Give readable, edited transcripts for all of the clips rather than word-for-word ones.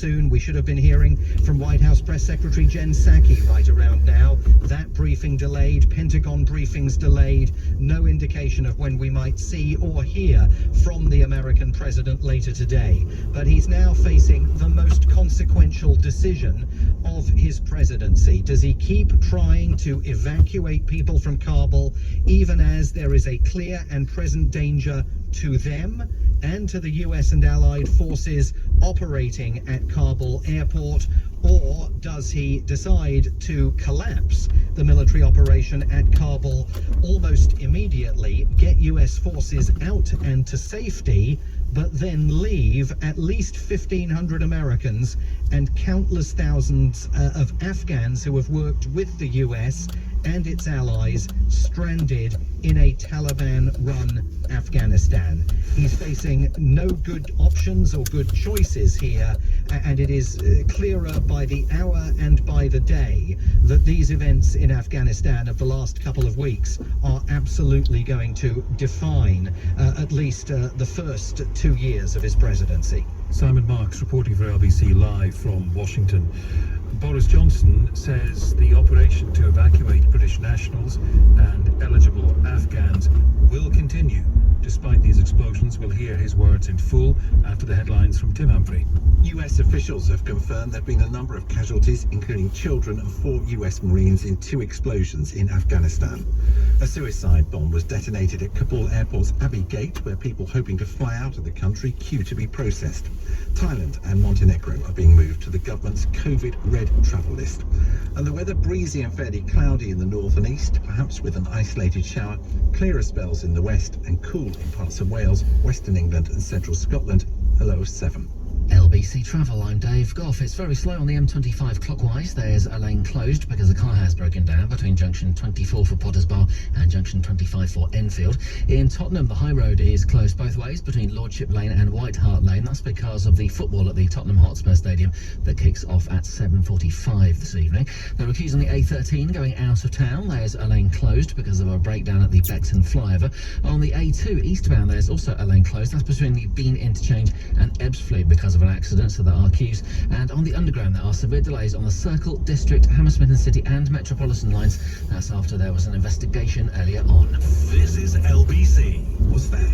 soon. We should have been hearing from White House Press Secretary Jen Psaki right around now. That briefing delayed, Pentagon briefings delayed, no indication of when we might see or hear from the American president later today. But he's now facing the most consequential decision of his presidency. Does he keep trying to evacuate people from Kabul, even as there is a clear and present danger to them and to the US and allied forces operating at Kabul airport? Or does he decide to collapse the military operation at Kabul almost immediately, get US forces out and to safety, but then leave at least 1,500 Americans and countless thousands of Afghans who have worked with the US and its allies stranded in a Taliban-run Afghanistan? He's facing no good options or good choices here, and it is clearer by the hour and by the day that these events in Afghanistan of the last couple of weeks are absolutely going to define at least the first 2 years of his presidency. Simon Marks reporting for LBC Live from Washington. Boris Johnson says the operation to evacuate British nationals and eligible Afghans will continue. Despite these explosions, we'll hear his words in full after the headlines from Tim Humphrey. US officials have confirmed there have been a number of casualties, including children and 4 US Marines in 2 explosions in Afghanistan. A suicide bomb was detonated at Kabul airport's Abbey Gate, where people hoping to fly out of the country queue to be processed. Thailand and Montenegro are being moved to the government's COVID red travel list. And the weather breezy and fairly cloudy in the north and east, perhaps with an isolated shower, clearer spells in the west and cool in parts of Wales, Western England and central Scotland, a low of 7. LBC Travel, I'm Dave Goff. It's very slow on the M25 clockwise. There's a lane closed because a car has broken down between junction 24 for Potters Bar and junction 25 for Enfield. In Tottenham, the high road is closed both ways between Lordship Lane and White Hart Lane. That's because of the football at the Tottenham Hotspur Stadium that kicks off at 7:45 this evening. There are queues on the A13 going out of town. There's a lane closed because of a breakdown at the Beckton flyover. On the A2 eastbound, there's also a lane closed. That's between the Bean interchange and Ebbsfleet because of an accident, so there are queues. And on the underground, there are severe delays on the Circle, District, Hammersmith and City and Metropolitan lines. That's after there was an investigation earlier on. This is LBC. What's that?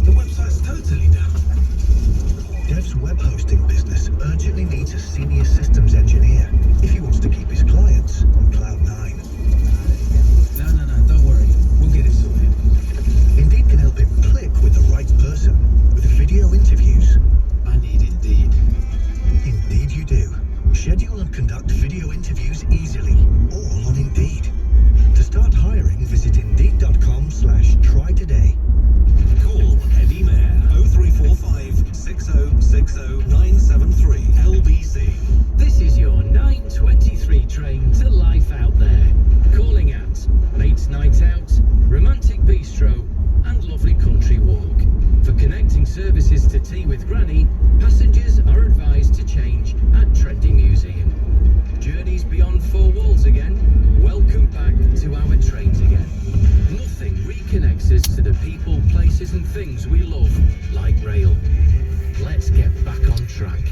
The website's totally down. Dev's web hosting business urgently needs a senior systems engineer if he wants to keep his clients on Cloud 9. No, don't worry. We'll get it sorted. Indeed can help him click with the right person with video interviews. I need Indeed. Indeed you do. Schedule and conduct video interviews easily, all on Indeed. To start hiring, visit Indeed.com/try today. Call Eddie Mayer 0345 6060 973 LBC. This is your 9:23 train to life out there. Calling at Mates Night Out, Romantic Bistro and Lovely Country Walk. For connecting services to Tea with Granny, passengers are advised to change at Trendy Museum. Journeys beyond 4 walls again? Welcome back to our trains again. Nothing reconnects us to the people, places and things we love like rail. Let's get back on track.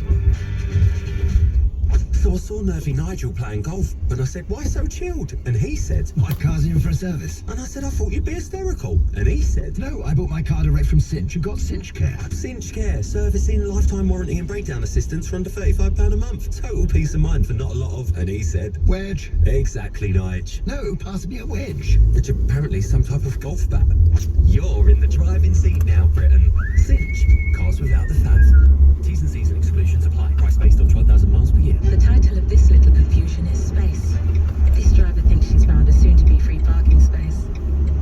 So I saw Nervy Nigel playing golf, and I said, why so chilled? And he said, my car's in for a service. And I said, I thought you'd be hysterical. And he said, no, I bought my car direct from Cinch and got Cinch Care. Cinch Care, servicing, lifetime warranty and breakdown assistance for under £35 a month. Total peace of mind for not a lot of. And he said, wedge. Exactly, Nige. No, pass me a wedge. Which apparently is some type of golf bat. You're in the driving seat now, Britain. Cinch, cars without the faff. T's and C's and exclusions apply. Price based on 12,000 miles per year. The title of this little confusion is Space. This driver thinks she's found a soon-to-be free parking space.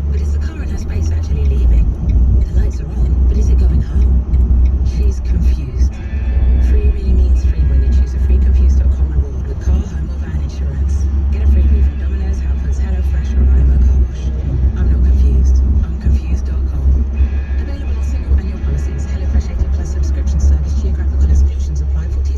But is the car in her space actually leaving? The lights are on, but is it going home? She's confused. Free really means free when you choose a freeconfused.com reward with car, home or van insurance. Get a freebie from Domino's, Halfords, HelloFresh or IMO Car Wash. I'm not confused. I'm confused.com. Available on single annual policies. HelloFresh 18 Plus subscription service. Geographical exclusions apply. 40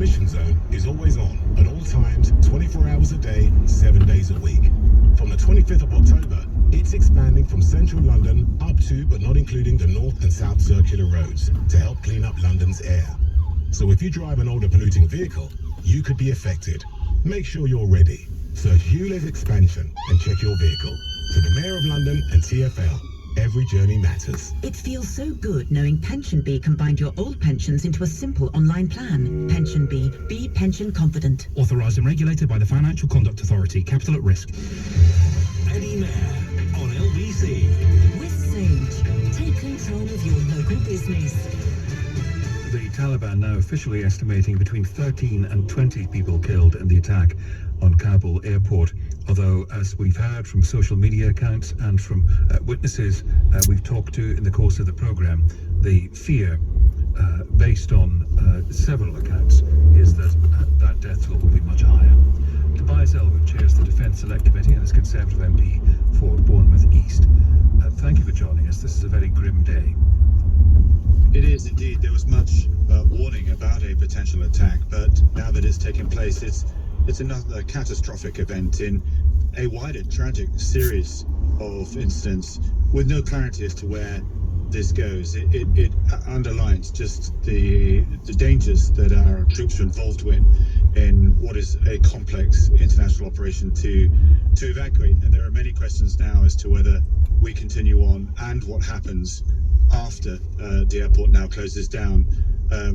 mission zone is always on at all times, 24 hours a day, 7 days a week. From the 25th of October, it's expanding from central London up to but not including the north and south circular roads to help clean up London's air. So if you drive an older polluting vehicle, you could be affected. Make sure you're ready. Search Hewlett's expansion and check your vehicle. For the Mayor of London and TfL, every journey matters. It feels so good knowing PensionBee combined your old pensions into a simple online plan. PensionBee, be pension confident. Authorised and regulated by the Financial Conduct Authority. Capital at risk. Eddie Mayor on LBC. With Sage, take control of your local business. The Taliban now officially estimating between 13 and 20 people killed in the attack on Kabul airport. Although, as we've heard from social media accounts and from witnesses we've talked to in the course of the programme, the fear, based on several accounts, is that that death toll will be much higher. Tobias Elwood chairs the Defence Select Committee and is Conservative MP for Bournemouth East. Thank you for joining us. This is a very grim day. It is indeed. There was much warning about a potential attack, but now that it's taken place, it's another catastrophic event in a wider tragic series of incidents with no clarity as to where this goes. It underlines just the dangers that our troops are involved in what is a complex international operation to evacuate. And there are many questions now as to whether we continue on and what happens after the airport now closes down,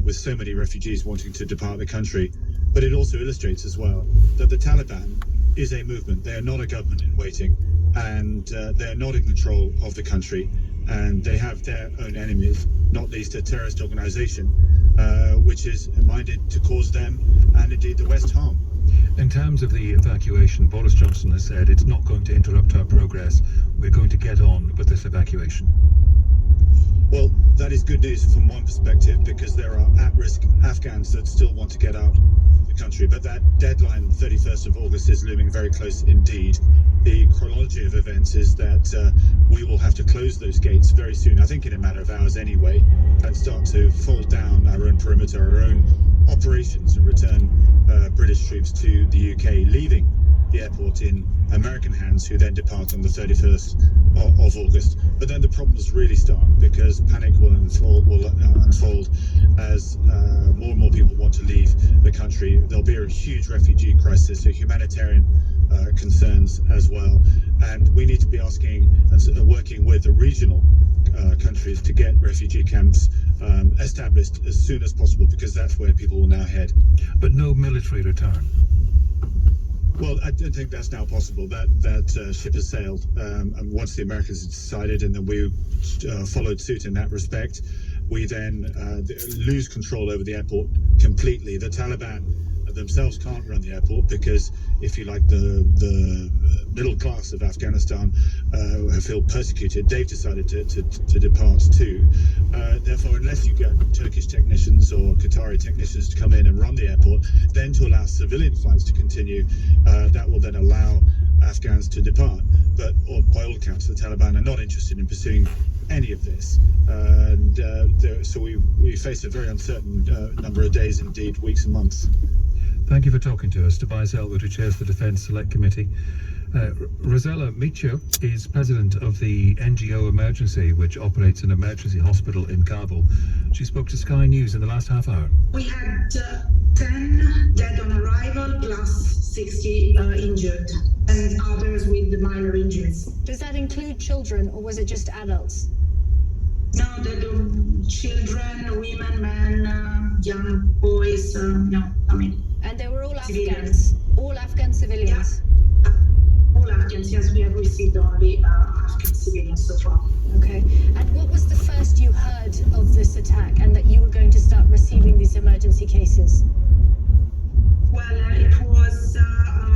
with so many refugees wanting to depart the country. But it also illustrates as well that the Taliban is a movement. They are not a government in waiting, and they're not in control of the country, and they have their own enemies, not least a terrorist organization, which is minded to cause them and indeed the West harm. In terms of the evacuation, Boris Johnson has said it's not going to interrupt our progress. We're going to get on with this evacuation. Well, that is good news from one perspective, because there are at-risk Afghans that still want to get out of the country. But that deadline, 31st of August, is looming very close indeed. The chronology of events is that we will have to close those gates very soon, I think in a matter of hours anyway, and start to fold down our own perimeter, our own operations, and return British troops to the UK, leaving the airport in American hands, who then depart on the 31st of August. But then the problems really start, because panic will unfold as more and more people want to leave the country. There'll be a huge refugee crisis, a humanitarian concerns as well, and we need to be asking and working with the regional countries to get refugee camps established as soon as possible, because that's where people will now head. But no military return. Well, I don't think that's now possible. That ship has sailed, and once the Americans had decided, and then we followed suit in that respect, we then lose control over the airport completely. The Taliban themselves can't run the airport because, if you like, the middle class of Afghanistan feel persecuted. They've decided to depart too. Therefore, unless you get Turkish technicians or Qatari technicians to come in and run the airport, then to allow civilian flights to continue, that will then allow Afghans to depart. But by all accounts, the Taliban are not interested in pursuing any of this, and so we face a very uncertain number of days, indeed weeks and months. Thank you for talking to us. Tobias Elwood, who chairs the Defence Select Committee. Rosella Micho is president of the NGO Emergency, which operates an emergency hospital in Kabul. She spoke to Sky News in the last half hour. We had 10 dead on arrival, plus 60 injured, and others with minor injuries. Does that include children, or was it just adults? No, the children, women, men, young boys, And they were all civilians. Afghans? All Afghan civilians? Yeah. All Afghans, yes, we have received only Afghan civilians so far. Okay. And what was the first you heard of this attack, and that you were going to start receiving these emergency cases? Well, it was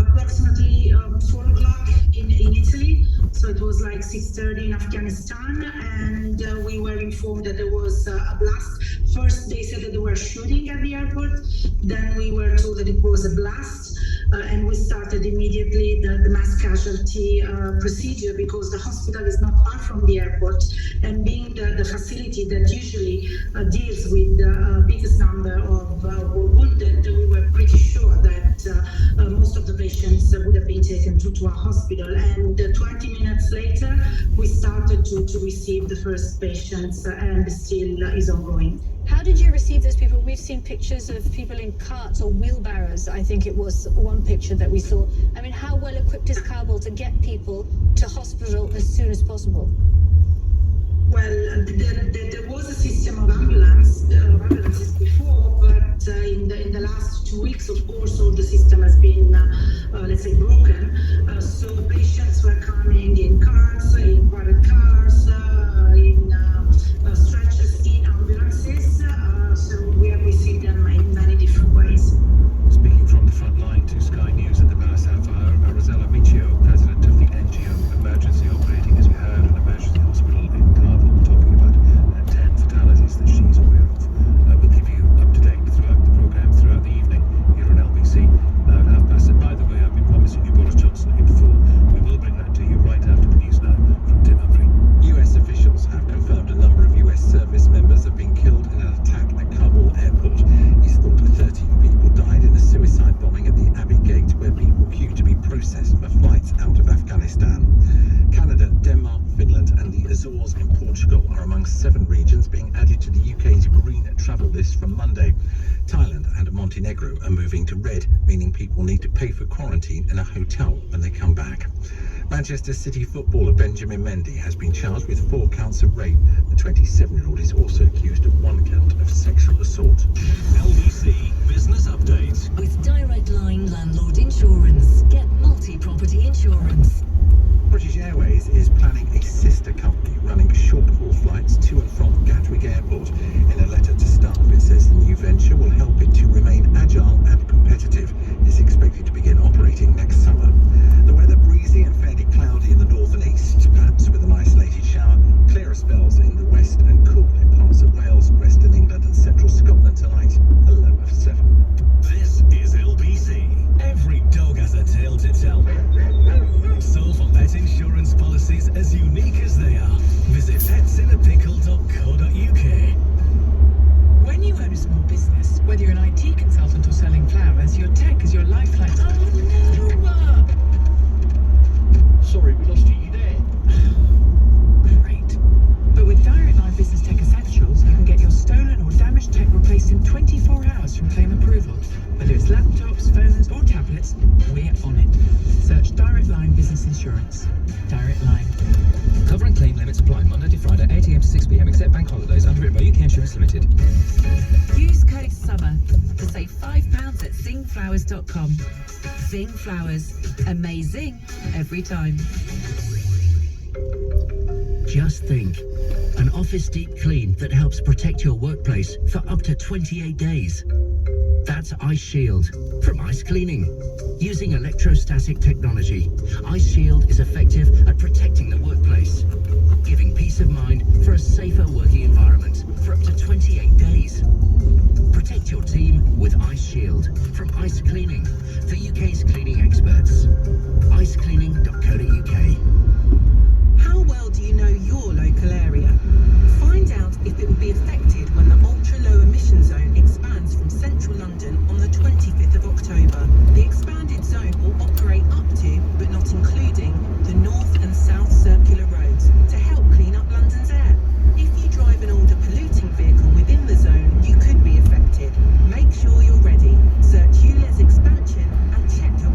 approximately 4 o'clock in Italy, so it was like 6:30 in Afghanistan, and we were informed that there was a blast. First, they said that they were shooting at the airport, then we were told that it was a blast, and we started immediately the mass casualty procedure because the hospital is not far from the airport, and being the facility that usually deals with the biggest number of wounded, we were pretty sure that most of the patients would have been taken to our hospital. And 20 minutes later, we started to receive the first patients, and still is ongoing. How did you receive those people? We've seen pictures of people in carts or wheelbarrows. I think it was one picture that we saw. I mean, how well equipped is Kabul to get people to hospital as soon as possible? Well, there was a system of ambulances before, but in the last 2 weeks, of course, all the system has been, let's say, broken. So patients were coming in carts, in private cars, in stretchers, in ambulances. So we have received them in many different ways. Speaking from the front line to Sky News at the Bala Sapphire, Rosella Michio, president of the NGO Emergency Operating, as you heard, an emergency hospital in Kabul, talking about 10 fatalities that she's aware of. We'll keep you up to date throughout the programme, throughout the evening here on LBC. Now at 7:30. And by the way, I've been promising you Boris Johnson in full. We will bring that to you right after the news now from Tim Humphrey. US officials have confirmed a number of US service members have been killed in an attack at Kabul airport. It's thought 13 people died in a suicide bombing at the Abbey Gate, where people queued to be processed for flights out of Afghanistan. Canada, Denmark, Finland and the Azores in Portugal are among 7 regions being added to the UK's green travel list from Monday. Thailand and Montenegro are moving to red, meaning people need to pay for quarantine in a hotel when they come back. Manchester City footballer Benjamin Mendy has been charged with 4 counts of rape. The 27-year-old is also accused of 1 count of sexual assault. LBC Business Update. With Direct Line Landlord Insurance, get multi-property insurance. British Airways is planning a sister company running short-haul flights to and from Gatwick Airport. In a letter to staff, it says the new venture will help it to remain agile and competitive. It's expected to begin operating next summer. The weather breezy and fairly cloudy in the north and east, perhaps with an isolated shower. Clearer spells in the west and cool in parts of Wales, western England and central Scotland tonight, a low of 7. This is LBC. Every dog has a tale to tell. So for pet insurance policies as unique as they are, visit petsinnapickle.co.uk. When you own a small business, whether you're an IT consultant or selling flowers, your tech is your lifeline. Oh no! Sorry, we lost you. You there? Great. But with Direct Line Business Tech Essentials, you can get your stolen or damaged tech replaced in 24 hours from claim approval. Whether it's laptops, phones or tablets, we're on it. Search Direct Line Business Insurance. Direct Line. Cover and claim limits apply Monday to Friday, 8 a.m. to 6 p.m. except bank holidays. Underwritten by UK Insurance Limited. Use code SUMMER to save £5 at singflowers.com. Sing Flowers. Amazing every time. Just think, an office deep clean that helps protect your workplace for up to 28 days. That's Ice Shield from Ice Cleaning. Using electrostatic technology, Ice Shield is effective at protecting the workplace, giving peace of mind for a safer working environment for up to 28 days. Protect your team with Ice Shield from Ice Cleaning, the UK's cleaning experts. icecleaning.co.uk. How well do you know your local area? Find out if it will be affected when the ultra-low emission zone expands from central London on the 25th of October. The expanded zone will operate up to, but not including, the north and south circular roads to help clean up London's air. If you drive an older polluting vehicle within the zone, you could be affected. Make sure you're ready. Search ULEZ expansion and check your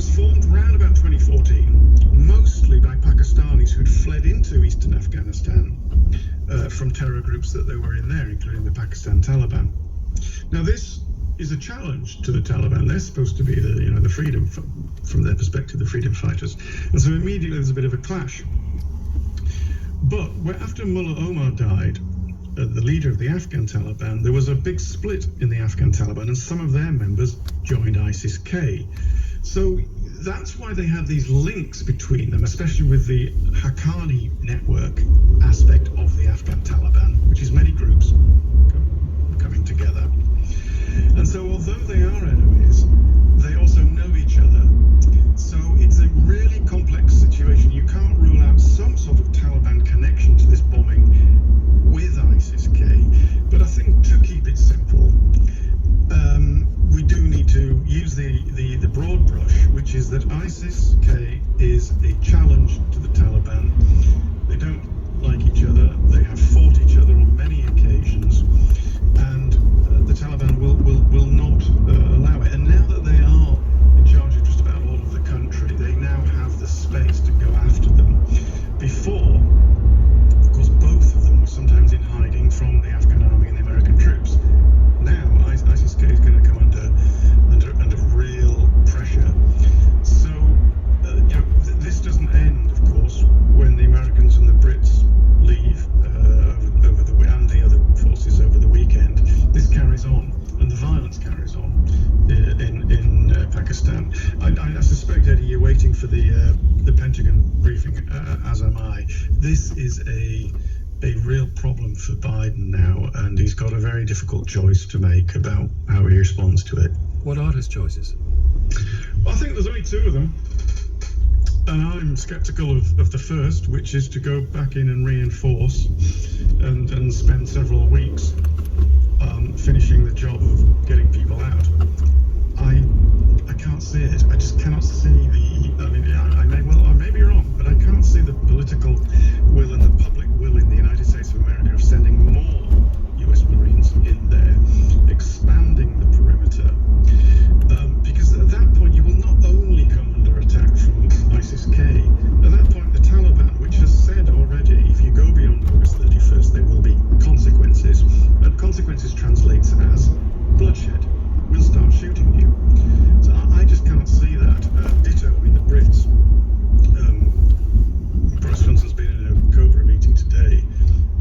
was formed around about 2014, mostly by Pakistanis who'd fled into eastern Afghanistan from terror groups that they were in there, including the Pakistan Taliban. Now, this is a challenge to the Taliban. They're supposed to be the freedom, from their perspective, the freedom fighters. And so immediately there's a bit of a clash. But after Mullah Omar died, the leader of the Afghan Taliban, there was a big split in the Afghan Taliban, and some of their members joined ISIS-K. So that's why they had these links between them, especially with the Haqqani network aspect of the Afghan Taliban, which is many groups coming together. And so although they are enemies, they also know each other. So it's a really complex situation. You can't rule out some sort of Taliban connection to this bombing with ISIS-K. But I think to keep it simple, we do need to use the broad brush, which is that ISIS-K is a challenge to the Taliban. They don't like each other. They have fought each other on many occasions. And the Taliban will not allow it. And now that they are in charge of just about all of the country, they now have the space to go after them. Before, of course, both of them were sometimes in hiding from the Afghan army and the American troops. Now, ISIS-K is going to come under real pressure. So, this doesn't end, of course, when the Americans and the Brits leave and the other forces over the weekend. This carries on, and the violence carries on in Pakistan. I suspect, Eddie, you're waiting for the Pentagon briefing, as am I. This is a real problem for Biden now, and he's got a very difficult choice to make about how he responds to it. What are his choices? Well, I think there's only two of them. And I'm sceptical of the first, which is to go back in and reinforce and spend several weeks finishing the job of getting people out. I can't see it. I just cannot see I may be wrong, but I can't see the political will and the public will in the United States of America of sending more US Marines in there, expanding the perimeter. Because at that point you will not only come under attack from ISIS-K, at that point the Taliban, which has said already if you go beyond August 31st there will be consequences, and consequences translates as bloodshed. We'll start shooting you. So I just cannot see that. Ditto, the Brits. Boris Johnson's been in a Cobra meeting today,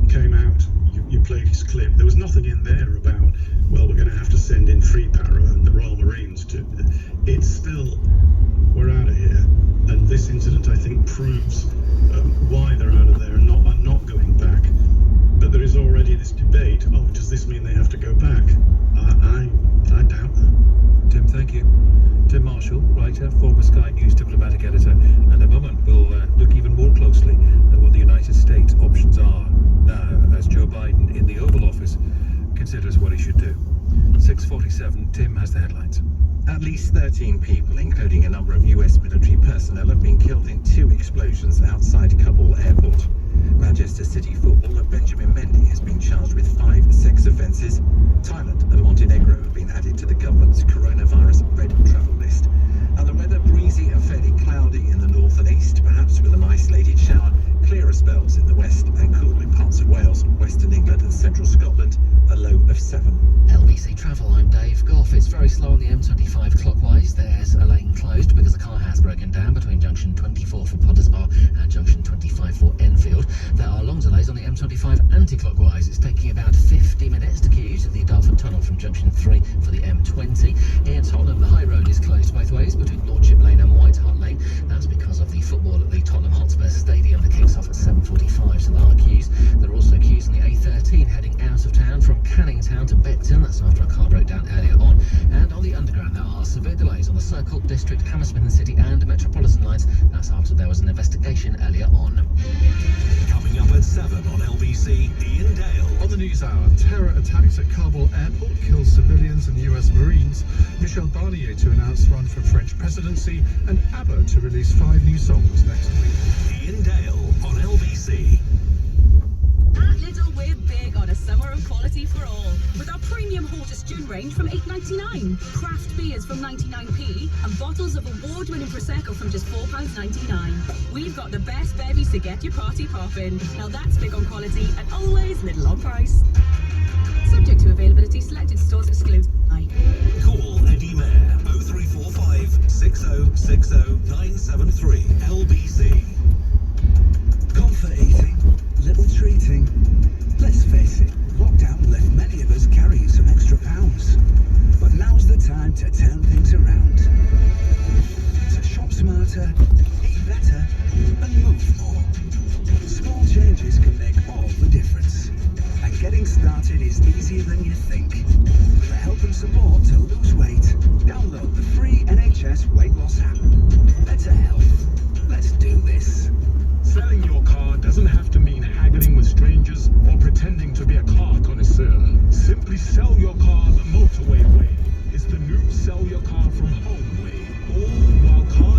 came out, you played his clip. There was nothing in there about, well, we're going to have to send in 3 para and the Royal Marines to. It's still, we're out of here. And this incident, I think, proves why they're out of there and not going back. But there is already this debate, does this mean they have to go back? I doubt that. Tim, thank you. Tim Marshall, writer, former Sky News diplomatic editor, and in a moment we'll look even more closely at what the United States options are now as Joe Biden in the Oval Office considers what he should do. 6:47, Tim has the headlines. At least 13 people, including a number of US military personnel, have been killed in 2 explosions outside Kabul airport. Manchester City footballer Benjamin Mendy has been charged with 5 sex offences. Thailand and Montenegro have been added to the government's coronavirus red travel list. And the weather breezy and fairly cloudy in the north and east, perhaps with an isolated shower. Clearer spells in the west and cool in parts of Wales, western England and central Scotland, a low of 7. LBC Travel, I'm Dave Goff. It's very slow on the M25 clockwise. There's a lane closed because a car has broken down between junction 24 for Potters Bar and junction 25 for Enfield. There are long delays on the M25 anti-clockwise. It's taking about 50 minutes to queue to the Dartford Tunnel from junction 3 for the M20. In Tottenham, the High Road is closed both ways between Lordship Lane and White Hart Lane. That's because of the football at the Tottenham Hotspur Stadium that kicks off at 7:45, so there are queues. There are also queues on the A13 heading out of town from Canning Town to Beckton. That's after a car broke down earlier on. And on the Underground, there are severe delays on the Circle, District, Hammersmith and City and Metropolitan lines. That's after there was an investigation earlier on. Coming up at 7 on LBC, Ian Dale. On the news hour, terror attacks at Kabul airport kills civilians and US Marines. Michel Barnier to announce run for French presidency, and ABBA to release 5 new songs next week. Ian Dale on LBC. At Lidl, we're big on a summer of quality for all. With our premium Hortus June range from $8.99, craft beers from 99p, and bottled bottles of award-winning Prosecco from just £4.99. We've got the best bevies to get your party popping. Now that's big on quality and always little on price. Subject to availability, selected stores exclude. Call Eddie Mayer 0345 6060 973 LBC. Comfort eating, little treating. Let's face it, lockdown left many of us carrying some extra pounds. But now's the time to turn things around. To shop smarter, eat better, and move more. Small changes can make all the difference. And getting started is easier than you think. For help and support to lose weight, download the free NHS weight loss app. Better health. Let's do this. Selling your car doesn't have to mean haggling with strangers or pretending to be a car connoisseur. Simply sell your car the motorway way. It's the new sell your car from home way. All while car